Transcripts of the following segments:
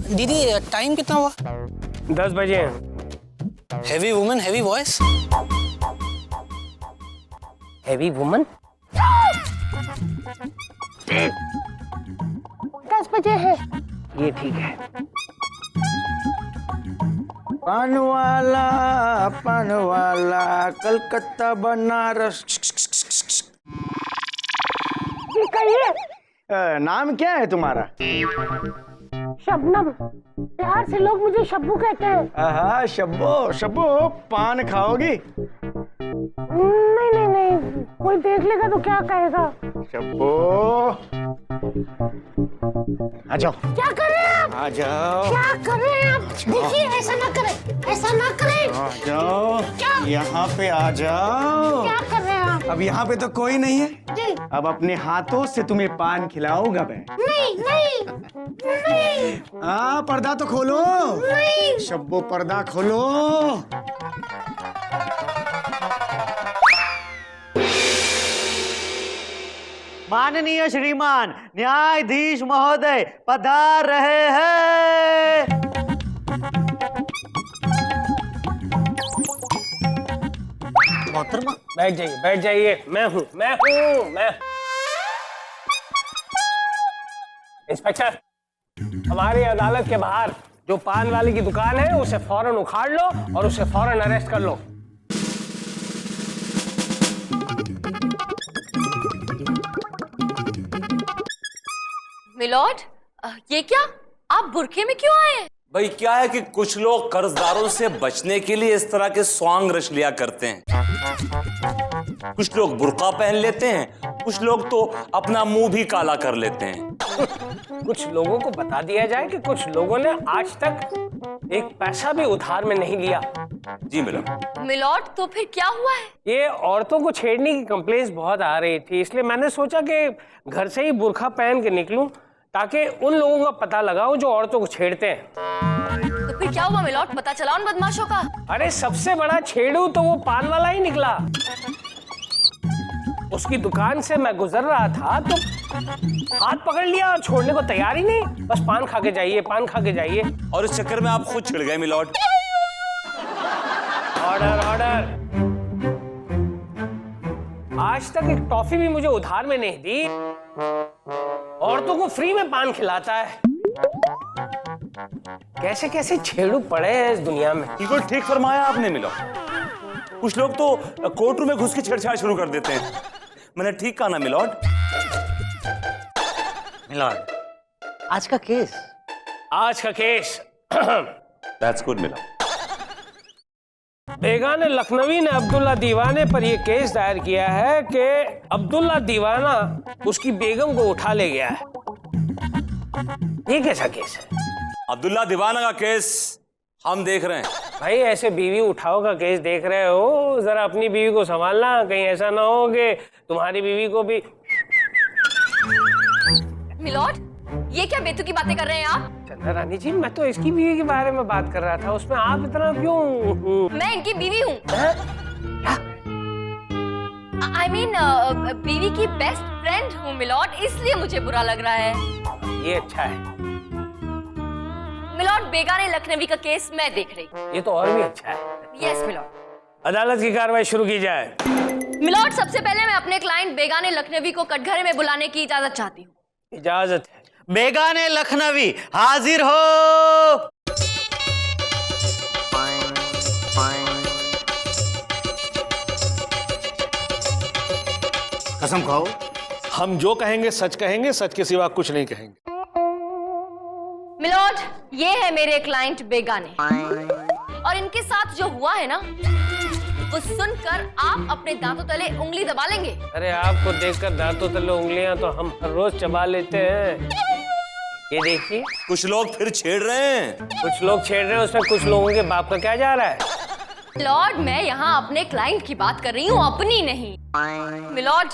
दीदी टाइम कितना हुआ? 10 बजे। Heavy woman heavy voice. Heavy woman? 10 बजे है। ये ठीक है। पान वाला कलकत्ता बनारस। ये कहिए। नाम क्या है तुम्हारा? शबनम। प्यार से लोग मुझे शब्बू कहते हैं। हाँ, शब्बो। शब्बो, पान खाओगी? नहीं नहीं नहीं, कोई देख लेगा तो क्या कहेगा। शब्बो, आ जाओ। क्या कर रहे हैं आप? आ जाओ। क्या कर रहे हैं आप? देखिए, ऐसा ना करें, ऐसा ना करें। आ जाओ। क्या? यहाँ पे आ जाओ। क्या कर रहे हैं आप? अब यहाँ पे तो कोई नहीं है। जी। अब अपने हाथों से तुम्हें पान खिलाऊंगा मैं। नहीं नहीं नहीं। हाँ, पर्दा तो खोलो। नहीं। शब्बो, पर्दा खोलो। माननीय श्रीमान न्यायाधीश महोदय पधार रहे हैं। मोहतरमा, बैठ जाइए, बैठ जाइए। मैं हूँ। इंस्पेक्टर, हमारी अदालत के बाहर जो पान वाले की दुकान है उसे फौरन उखाड़ लो और उसे फौरन अरेस्ट कर लो। मिलॉर्ड, ये क्या? आप बुरखे में क्यों आए? भाई क्या है कि कुछ लोग कर्जदारों से बचने के लिए इस तरह के सॉन्ग रच लिया करते हैं। कुछ लोग बुर्का पहन लेते हैं, कुछ लोग तो अपना मुंह भी काला कर लेते हैं। कुछ लोगों को बता दिया जाए कि कुछ लोगों ने आज तक एक पैसा भी उधार में नहीं लिया। जी मैडम। मिलॉर्ड, तो फिर क्या हुआ है? ये औरतों को छेड़ने की कंप्लेंट्स बहुत आ रही थी, इसलिए मैंने सोचा कि घर से ही बुर्खा पहन के निकलूं ताकि उन लोगों का पता लगाओ जो औरतों को छेड़ते हैं। तो फिर क्या हुआ मिलॉर्ड? पता चला उन बदमाशों का? अरे सबसे बड़ा छेड़ू तो वो पान वाला ही निकला। उसकी दुकान से मैं गुजर रहा था तो हाथ पकड़ लिया और छोड़ने को तैयार ही नहीं। बस पान खा के जाइए, पान खा के जाइए। और इस चक्कर में आप खुद छिड़ गए मिलॉर्ड। Order order. आज तक एक टॉफी भी मुझे उधार में नहीं दी, औरतों को फ्री में पान खिलाता है। कैसे कैसे छेड़ू पड़े हैं इस दुनिया में। बिल्कुल ठीक फरमाया आपने मिलॉर्ड। कुछ लोग तो कोर्ट रूम में घुस के छेड़छाड़ शुरू कर देते हैं। मैंने ठीक कहा ना मिलॉर्ड? मिलॉर्ड, आज का case. That's good milord. Begane Lakhnavi ने अब्दुल्ला दीवाने पर यह केस दायर किया है कि अब्दुल्ला दीवाना उसकी बेगम को उठा ले गया है। ये कैसा केस है? अब्दुल्ला दीवाना का केस हम देख रहे हैं। भाई ऐसे बीवी उठाओ का केस देख रहे हो, जरा अपनी बीवी को संभालना, कहीं ऐसा ना हो कि तुम्हारी बीवी को भी। मिलॉर्ड, ये क्या बेतुकी बातें कर रहे हैं आप? चंदा रानी जी, मैं तो इसकी बीवी के बारे में बात कर रहा था, उसमें आप इतना क्यों? मैं इनकी बीवी हूँ। I mean, बीवी की बेस्ट फ्रेंड हूँ मिलॉर्ड, इसलिए मुझे बुरा लग रहा है। ये अच्छा है। मिलॉर्ड, बेगाने लखनवी का केस मैं देख रही हूँ। ये तो और भी अच्छा है। Yes milord. अदालत की कार्रवाई शुरू की जाए। मिलॉर्ड, सबसे पहले मैं अपने क्लाइंट बेगाने लखनवी को कटघरे में बुलाने की इजाजत चाहती हूँ। इजाजत है। बेगाने लखनवी हाजिर हो। कसम खाओ। हम जो कहेंगे सच कहेंगे, सच के सिवा कुछ नहीं कहेंगे। मिलॉर्ड, ये है मेरे क्लाइंट बेगाने, और इनके साथ जो हुआ है ना, वो सुनकर आप अपने दांतों तले उंगली दबा लेंगे। अरे आपको देखकर दांतों तले उंगलियां तो हम हर रोज चबा लेते हैं। ये देखिए, कुछ लोग फिर छेड़ रहे हैं। कुछ लोग छेड़ रहे हैं, उसमें कुछ लोगों के बाप का क्या जा रहा है? मिलॉर्ड, मैं यहाँ अपने क्लाइंट की बात कर रही हूँ, अपनी नहीं। मिलॉर्ड,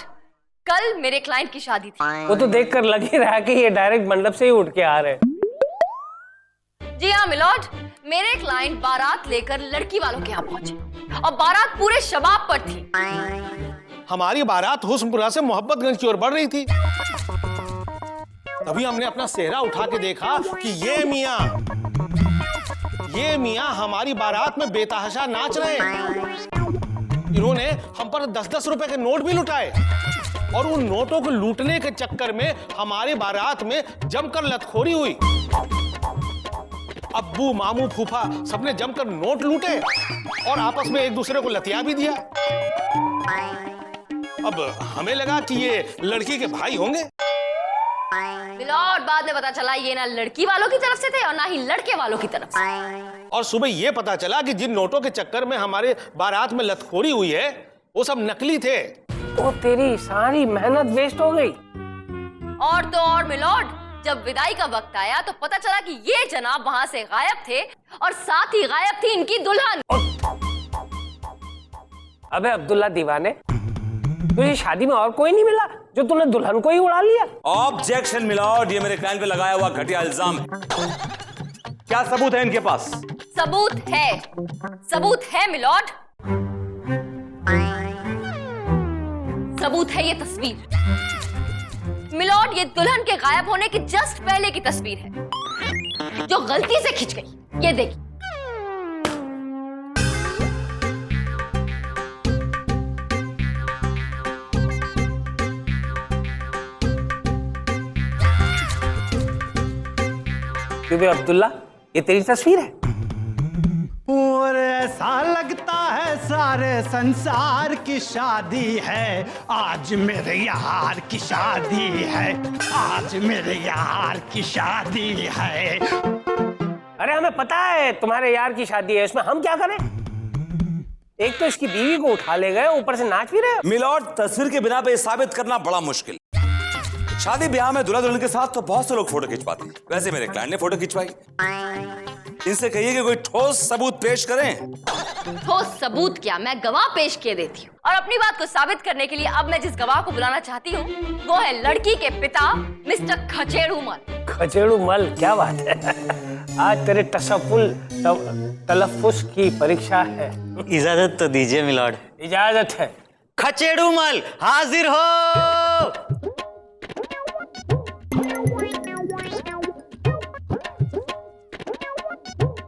कल मेरे क्लाइंट की शादी थी। वो तो देखकर लग ही रहा है कि ये डायरेक्ट मंडप से ही उठ के आ रहे हैं। जी हाँ मिलॉर्ड, मेरे क्लाइंट बारात लेकर लड़की वालों के यहाँ पहुंचे और बारात पूरे शबाब पर थी। हमारी बारात हुस्नपुरा से मोहब्बतगंज की ओर बढ़ रही थी। तभी हमने अपना सेहरा उठा के देखा कि ये मियाँ हमारी बारात में बेतहाशा नाच रहे हैं। इन्होंने हम पर 10-10 रुपए के नोट भी लुटाए और उन नोटों को लूटने के चक्कर में हमारी बारात में जमकर लतखोरी हुई। अब्बू, मामू, फूफा सबने जमकर नोट लूटे और आपस में एक दूसरे को लतिया भी दिया। अब हमें लगा कि ये लड़की के भाई होंगे। मिलॉर्ड, बाद में पता चला ये ना लड़की वालों की तरफ से थे और ना ही लड़के वालों की तरफ से। और सुबह ये पता चला कि जिन नोटों के चक्कर में हमारे बारात में लतखोरी हुई है वो सब नकली थे। तो तेरी सारी मेहनत वेस्ट हो गई। और तो और मिलॉर्ड, जब विदाई का वक्त आया तो पता चला कि ये जनाब वहां से गायब थे और साथ ही गायब थी इनकी दुल्हन। अबे अब्दुल्ला दीवाने, तुझे शादी में और कोई नहीं मिला जो तूने दुल्हन को ही उड़ा लिया? ऑब्जेक्शन मिलॉर्ड, ये मेरे क्लाइंट पे लगाया हुआ घटिया इल्जाम है। क्या सबूत है इनके पास? सबूत है मिलॉर्ड। सबूत है ये तस्वीर। मिलॉर्ड, ये दुल्हन के गायब होने के जस्ट पहले की तस्वीर है जो गलती से खिंच गई। ये देखिए। क्योंकि अब्दुल्ला, ये तेरी तस्वीर है। और ऐसा लगता है सारे संसार की शादी है, आज मेरे यार की शादी है, आज मेरे यार की शादी है। अरे हमें पता है तुम्हारे यार की शादी है, इसमें हम क्या करें? एक तो इसकी बीवी को उठा ले गए, ऊपर से नाच भी रहे हो। मिलॉर्ड, तस्वीर के बिना पे ये साबित करना बड़ा मुश्किल। शादी ब्याह में दूल्हा दुल्हन के साथ तो बहुत से लोग फोटो खिंचवाते हैं। वैसे मेरे क्लाइंट ने फोटो खिंचवाई। इनसे कहिए कि कोई ठोस सबूत पेश करें। ठोस सबूत क्या, मैं गवाह पेश किए देती हूँ। और अपनी बात को साबित करने के लिए अब मैं जिस गवाह को बुलाना चाहती हूँ वो है लड़की के पिता मिस्टर खचेड़ू मल। खचेड़ू मल, क्या बात है। आज तेरे तलफ्फुज़ की परीक्षा है। इजाजत तो दीजिए मिलॉर्ड। इजाजत है। खचेड़ू मल हाजिर हो।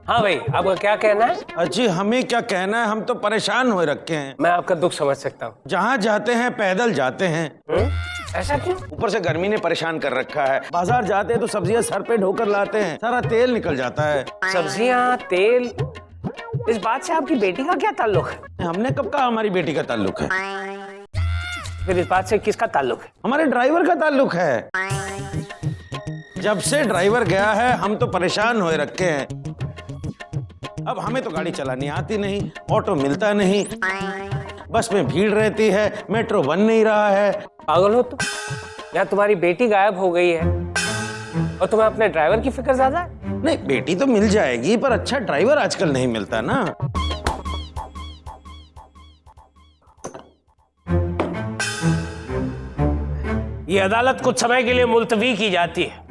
हाँ भाई, आपका क्या कहना है? अजी हमें क्या कहना है, हम तो परेशान हो रखे हैं। मैं आपका दुख समझ सकता हूँ। जहाँ जाते हैं पैदल जाते हैं। ऐसा क्यों? ऊपर से गर्मी ने परेशान कर रखा है। बाजार जाते हैं तो सब्जियां सर पे ढोकर लाते हैं, सारा तेल निकल जाता है। सब्जियां, तेल, इस बात से आपकी बेटी का क्या ताल्लुक है? हमने कब कहा हमारी बेटी का ताल्लुक है? फिर इस बात से किसका ताल्लुक है? हमारे ड्राइवर का ताल्लुक है। जब से ड्राइवर गया है हम तो परेशान हो रखे हैं। अब हमें तो गाड़ी चलानी आती नहीं, ऑटो मिलता नहीं, बस में भीड़ रहती है, मेट्रो बन नहीं रहा है। पागल हो तुम? या तुम्हारी बेटी गायब हो गई है और तुम्हें अपने ड्राइवर की फिक्र ज्यादा है? नहीं, बेटी तो मिल जाएगी पर अच्छा ड्राइवर आजकल नहीं मिलता ना। ये अदालत कुछ समय के लिए मुलतवी की जाती है।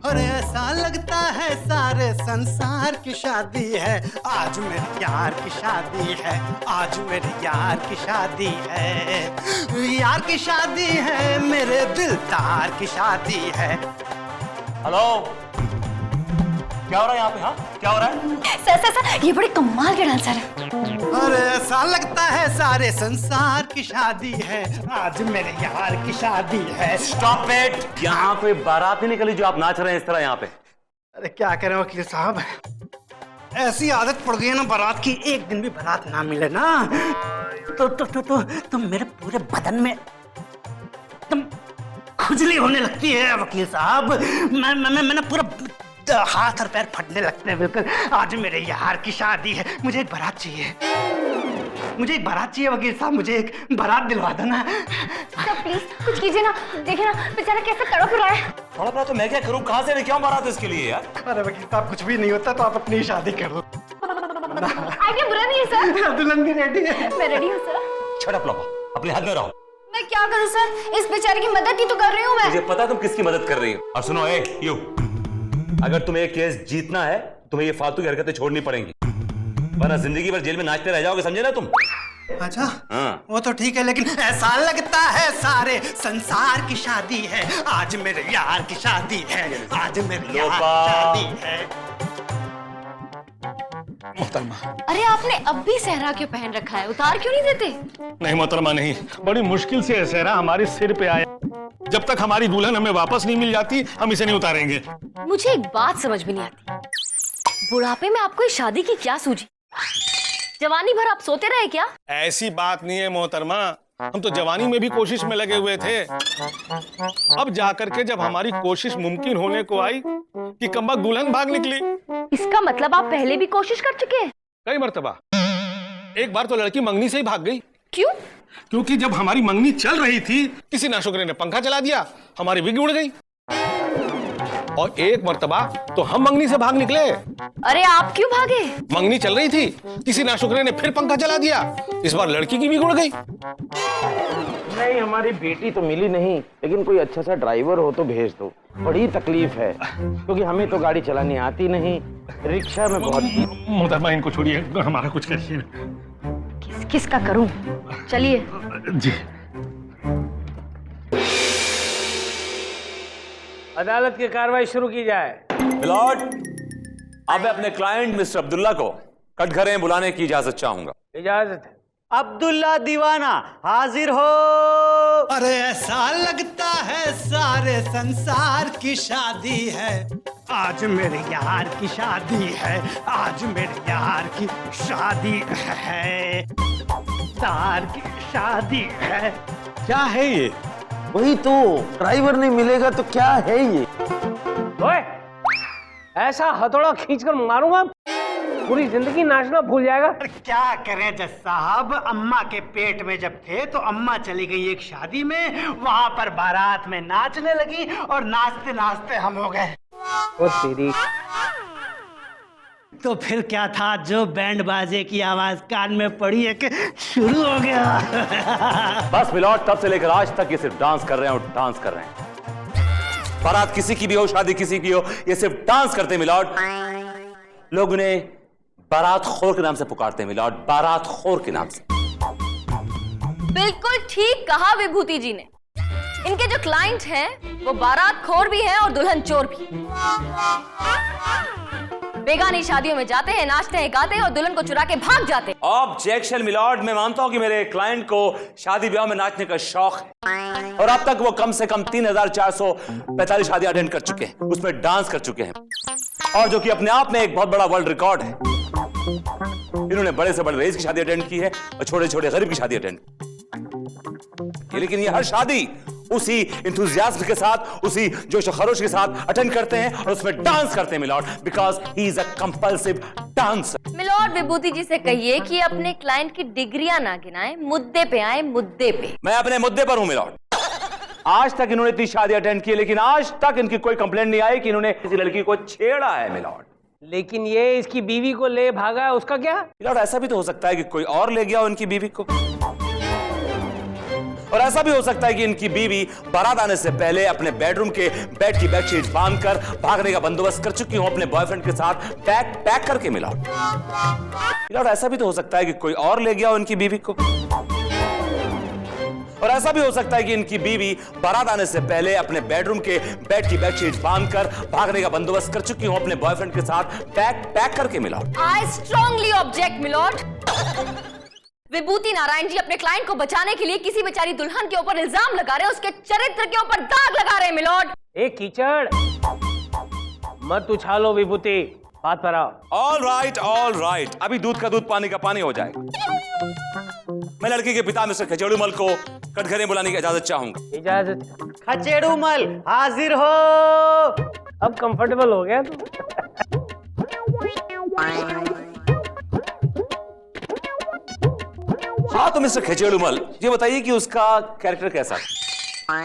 और ऐसा लगता है सारे संसार की शादी है, आज मेरे यार की शादी है, आज मेरे यार की शादी है, यार की शादी है, मेरे दिलदार की शादी है। हेलो, क्या हो रहा है यहाँ पे? हाँ, क्या हो रहा है? सर, ये बड़े कमाल के डांसर है। और ऐसा लगता है सारे संसार की शादी है, आज मेरे यार की शादी है। Stop it! यहाँ कोई बारात नहीं निकली जो आप नाच रहे हैं इस तरह यहाँ पे। अरे क्या करें वकील साहब, ऐसी आदत पड़ गई है ना बारात की, एक दिन भी बारात ना मिले ना तो मेरे पूरे बदन में एकदम खुजली होने लगती है वकील साहब। मैंने पूरा हाथ और पैर फटने लगते हैं बिल्कुल। आज मेरे यार की शादी है, मुझे एक बारात चाहिए, मुझे एक बारात चाहिए वकील साहब, मुझे एक बारात दिलवा दो ना। सर प्लीज कुछ कीजिए ना, देखिए ना बेचारा कैसे तड़प रहा है। थोड़ा बड़ा तो मैं क्या करूँ, कहाँ से लेके आऊँ बारात इसके लिए यार? अरे वकील साहब कुछ भी नहीं होता तो आप अपनी शादी कर लो। आइडिया बुरा नहीं है सर। दुल्हन भी रेडी है। मैं रेडी हूँ सर। शट अप लोगो, अपने हाथ में रहो। मैं क्या करूँ सर, इस बेचारे की मदद ही तो कर रही हूँ मैं। मुझे पता तुम किसकी मदद कर रही हो। और सुनो यू, अगर तुम्हें केस जीतना है तुम्हें ये फालतू की हरकतें छोड़नी पड़ेंगी, वरना जिंदगी भर जेल में नाचते रह जाओगे, समझे ना तुम? अच्छा हाँ। वो तो ठीक है, लेकिन ऐसा लगता है सारे संसार की शादी है, आज मेरे यार की शादी है, आज मेरे यार की शादी है। मोहतरमा, अरे आपने अब भी सहरा क्यों पहन रखा है? उतार क्यों नहीं देते? नहीं मोहतरमा नहीं, बड़ी मुश्किल से सहरा हमारे सिर पे आया। जब तक हमारी दुल्हन हमें वापस नहीं मिल जाती हम इसे नहीं उतारेंगे। मुझे एक बात समझ में नहीं आती, बुढ़ापे में आपको इस शादी की क्या सूझी? जवानी भर आप सोते रहे क्या? ऐसी बात नहीं है मोहतरमा, हम तो जवानी में भी कोशिश में लगे हुए थे। अब जाकर के जब हमारी कोशिश मुमकिन होने को आई कि कमबख्त दुल्हन भाग निकली। इसका मतलब आप पहले भी कोशिश कर चुके हैं? कई मर्तबा। एक बार तो लड़की मंगनी से ही भाग गई। क्यों? क्योंकि जब हमारी मंगनी चल रही थी किसी नाशुक्रे ने पंखा चला दिया, हमारी विग उड़ गई। और एक मर्तबा तो हम मंगनी से भाग निकले। अरे आप क्यों भागे? मंगनी चल रही थी, किसी नाशुक्रे ने फिर पंखा चला दिया, इस बार लड़की की विग उड़ गई। नहीं, हमारी बेटी तो मिली नहीं, लेकिन कोई अच्छा सा ड्राइवर हो तो भेज दो। बड़ी तकलीफ है क्योंकि हमें तो गाड़ी चलानी आती नहीं, रिक्शा में बहुत। मोहतरमा इनको छोड़िए, हमारा कुछ करिए। किसका करूं? चलिए। जी। अदालत की कार्रवाई शुरू की जाए। मिलॉर्ड, अब मैं अपने क्लाइंट मिस्टर अब्दुल्ला को कटघरे बुलाने की इजाजत चाहूंगा। इजाजत है। अब्दुल्ला दीवाना हाजिर हो। अरे ऐसा लगता है सारे संसार की शादी है, आज मेरे यार की शादी है, आज मेरे यार की शादी है, यार की शादी है। क्या है ये? वही तो, ड्राइवर नहीं मिलेगा तो क्या है ये? ओए, ऐसा हथौड़ा खींचकर मारूंगा पूरी जिंदगी नाचना भूल जाएगा। अरे क्या करें जज साहब, अम्मा के पेट में जब थे तो अम्मा चली गई एक शादी में, वहां पर बारात में नाचने लगी और नाचते नाचते हम हो गए। ओ तेरी। तो फिर क्या था, जो बैंड बाजे की आवाज कान में पड़ी है कि शुरू हो गया। बस मिलॉर्ड, तब से लेकर आज तक ये सिर्फ डांस कर रहे हैं और डांस कर रहे हैं। बारात किसी की भी हो, शादी किसी की हो, ये सिर्फ डांस करते हैं मिलॉर्ड। लोग उन्हें बारात खोर के नाम से पुकारते हैं मिलॉर्ड, बारात खोर के नाम से। बिल्कुल ठीक कहा विभूति जी ने। इनके जो क्लाइंट हैं वो बारात खोर भी हैं और दुल्हन चोर भी। बेगानी शादियों में जाते हैं, नाचते हैं, गाते हैं और दुल्हन को चुरा के भाग जाते हैं। ऑब्जेक्शन मिलॉर्ड, मैं मानता हूं कि मेरे क्लाइंट को शादी ब्याह में नाचने का शौक है और अब तक वो कम से कम 3445 शादियां अटेंड कर चुके हैं, उसमें डांस कर चुके हैं, और जो कि अपने आप में एक बहुत बड़ा वर्ल्ड रिकॉर्ड है। इन्होंने बड़े से बड़े रईस की शादी अटेंड की है और छोटे छोटे गरीब की शादी अटेंड की, लेकिन ये हर शादी उसी इंथुजियाज्म के साथ, उसी जोश और खरोश के साथ अटेंड करते हैं और उसमें डांस करते हैं milord, because he is a compulsive dancer. Milord, Vibhuti ji से कहिए कि अपने क्लाइंट की डिग्रियां ना गिनाएं, मुद्दे पे आए, मुद्दे पे। मैं अपने मुद्दे पर हूं मिलॉर्ड। आज तक इन्होंने 30 शादी अटेंड की, लेकिन आज तक इनकी कोई कंप्लेंट नहीं आई कि इन्होंने किसी लड़की को छेड़ा है मिलॉर्ड। लेकिन ये इसकी बीवी को ले भागा है, उसका क्या? मिलॉर्ड, ऐसा भी तो हो सकता है कि कोई और ले गया हो इनकी बीवी को, और ऐसा भी हो सकता है कि इनकी बीवी बारात आने से पहले अपने बेडरूम के बेड की बेडशीट बांधकर भागने का बंदोबस्त कर चुकी हो अपने बॉयफ्रेंड के साथ पैक करके मिलॉर्ड। ऐसा भी तो हो सकता है कि कोई और ले गया हो इनकी बीवी को, और ऐसा भी हो सकता है कि इनकी बीवी बारात आने से पहले अपने बेडरूम के बेड की बेडशीट बांधकर भागने का बंदोबस्त कर चुकी हो अपने बॉयफ्रेंड के साथ पैक करके milord. I strongly object milord. Vibhuti Narayan ji अपने क्लाइंट को बचाने के लिए किसी बेचारी दुल्हन के ऊपर इल्जाम लगा रहे हैं, उसके चरित्र के ऊपर दाग लगा रहे हैं मिलॉर्ड। ए कीचड़, मत उछालो विभूति, बात पर आओ। ऑल राइट, अभी दूध का दूध पानी का पानी हो जाएगा। मैं लड़की के पिता मिस्टर खचेड़ूमल को कटघरे बुलाने की इजाजत चाहूंगा। इजाजत। खचेड़ूमल हाजिर हो। अब कंफर्टेबल हो गया तू? हाँ तो मिस्टर खचेड़ूमल, ये बताइए कि उसका कैरेक्टर कैसा है?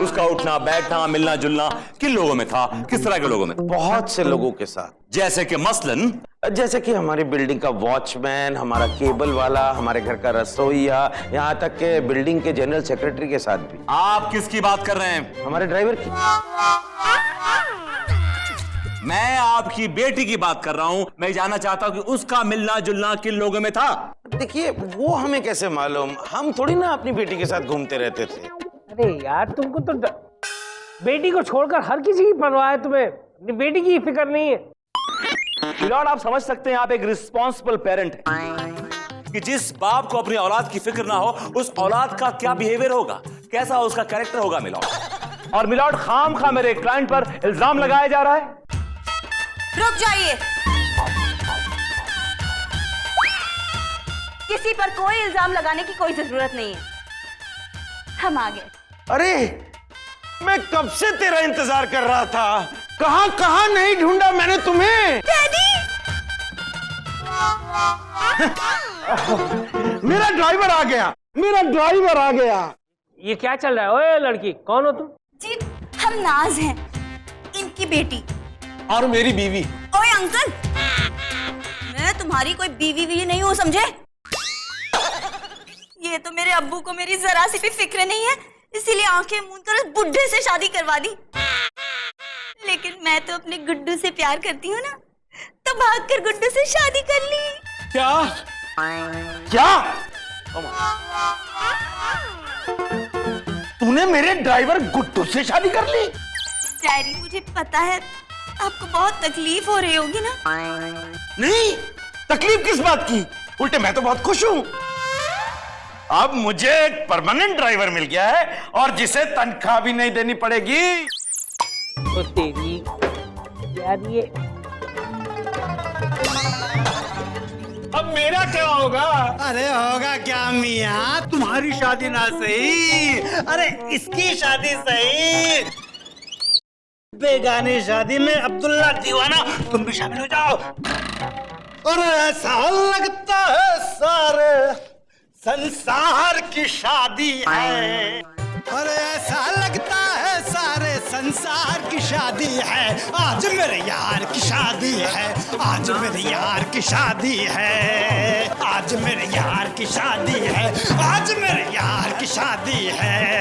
उसका उठना बैठना मिलना जुलना किन लोगों में था, किस तरह के लोगों में? बहुत से लोगों के साथ, जैसे कि मसलन? जैसे कि हमारी बिल्डिंग का वॉचमैन, हमारा केबल वाला, हमारे घर का रसोईया, यहाँ तक के बिल्डिंग के जनरल सेक्रेटरी के साथ भी। आप किसकी बात कर रहे हैं? हमारे ड्राइवर की। मैं आपकी बेटी की बात कर रहा हूं। मैं जानना चाहता हूं कि उसका मिलना जुलना किन लोगों में था। देखिए वो हमें कैसे मालूम, हम थोड़ी ना अपनी बेटी के साथ घूमते रहते थे। अरे यार तुमको तो बेटी को छोड़कर हर किसी की परवाह है, तुम्हें अपनी बेटी की फिक्र नहीं है। मिलॉर्ड, आप समझ सकते हैं आप एक रिस्पॉन्सिबल पेरेंट हैं कि जिस बाप को अपनी औलाद की फिक्र ना हो उस औलाद का क्या बिहेवियर होगा, कैसा उसका कैरेक्टर होगा मिलॉर्ड। और मिलॉर्ड, खाम मेरे क्लाइंट पर इल्जाम लगाया जा रहा है। रुक जाइए। किसी पर कोई इल्जाम लगाने की कोई जरूरत नहीं है, हम आ गए। अरे मैं कब से तेरा इंतजार कर रहा था, कहां कहां नहीं ढूंढा मैंने तुम्हें। डैडी! मेरा ड्राइवर आ गया, मेरा ड्राइवर आ गया। ये क्या चल रहा है? ओए लड़की, कौन हो तुम? जी हम नाज हैं, इनकी बेटी। और मेरी बीवी। ओए अंकल, मैं तुम्हारी कोई बीवी भी नहीं हूँ, समझे? ये तो मेरे अब्बू को मेरी जरा सी भी फिक्र नहीं है, इसीलिए आंखें मूंद कर उस बुड्ढे से शादी करवा दी। लेकिन मैं तो अपने गुड्डू से प्यार करती हूँ ना, तो भागकर गुड्डू से शादी कर ली। क्या क्या तूने मेरे ड्राइवर गुड्डू से शादी कर ली? डैडी मुझे पता है आपको बहुत तकलीफ हो रही होगी ना। नहीं, तकलीफ किस बात की, उल्टे मैं तो बहुत खुश हूं। अब मुझे एक परमानेंट ड्राइवर मिल गया है और जिसे तनख्वाह भी नहीं देनी पड़ेगी। तो तेरी यार ये अब मेरा क्या होगा? अरे होगा क्या मियाँ, तुम्हारी शादी ना सही, अरे इसकी शादी सही। बेगानी शादी में अब्दुल्ला दीवाना तुम भी शामिल हो जाओ। और ऐसा लगता है सारे संसार की शादी है, और ऐसा लगता है सारे संसार की शादी है। आज मेरे यार की शादी है, आज मेरे यार की शादी है, आज मेरे यार की शादी है, आज मेरे यार की शादी है।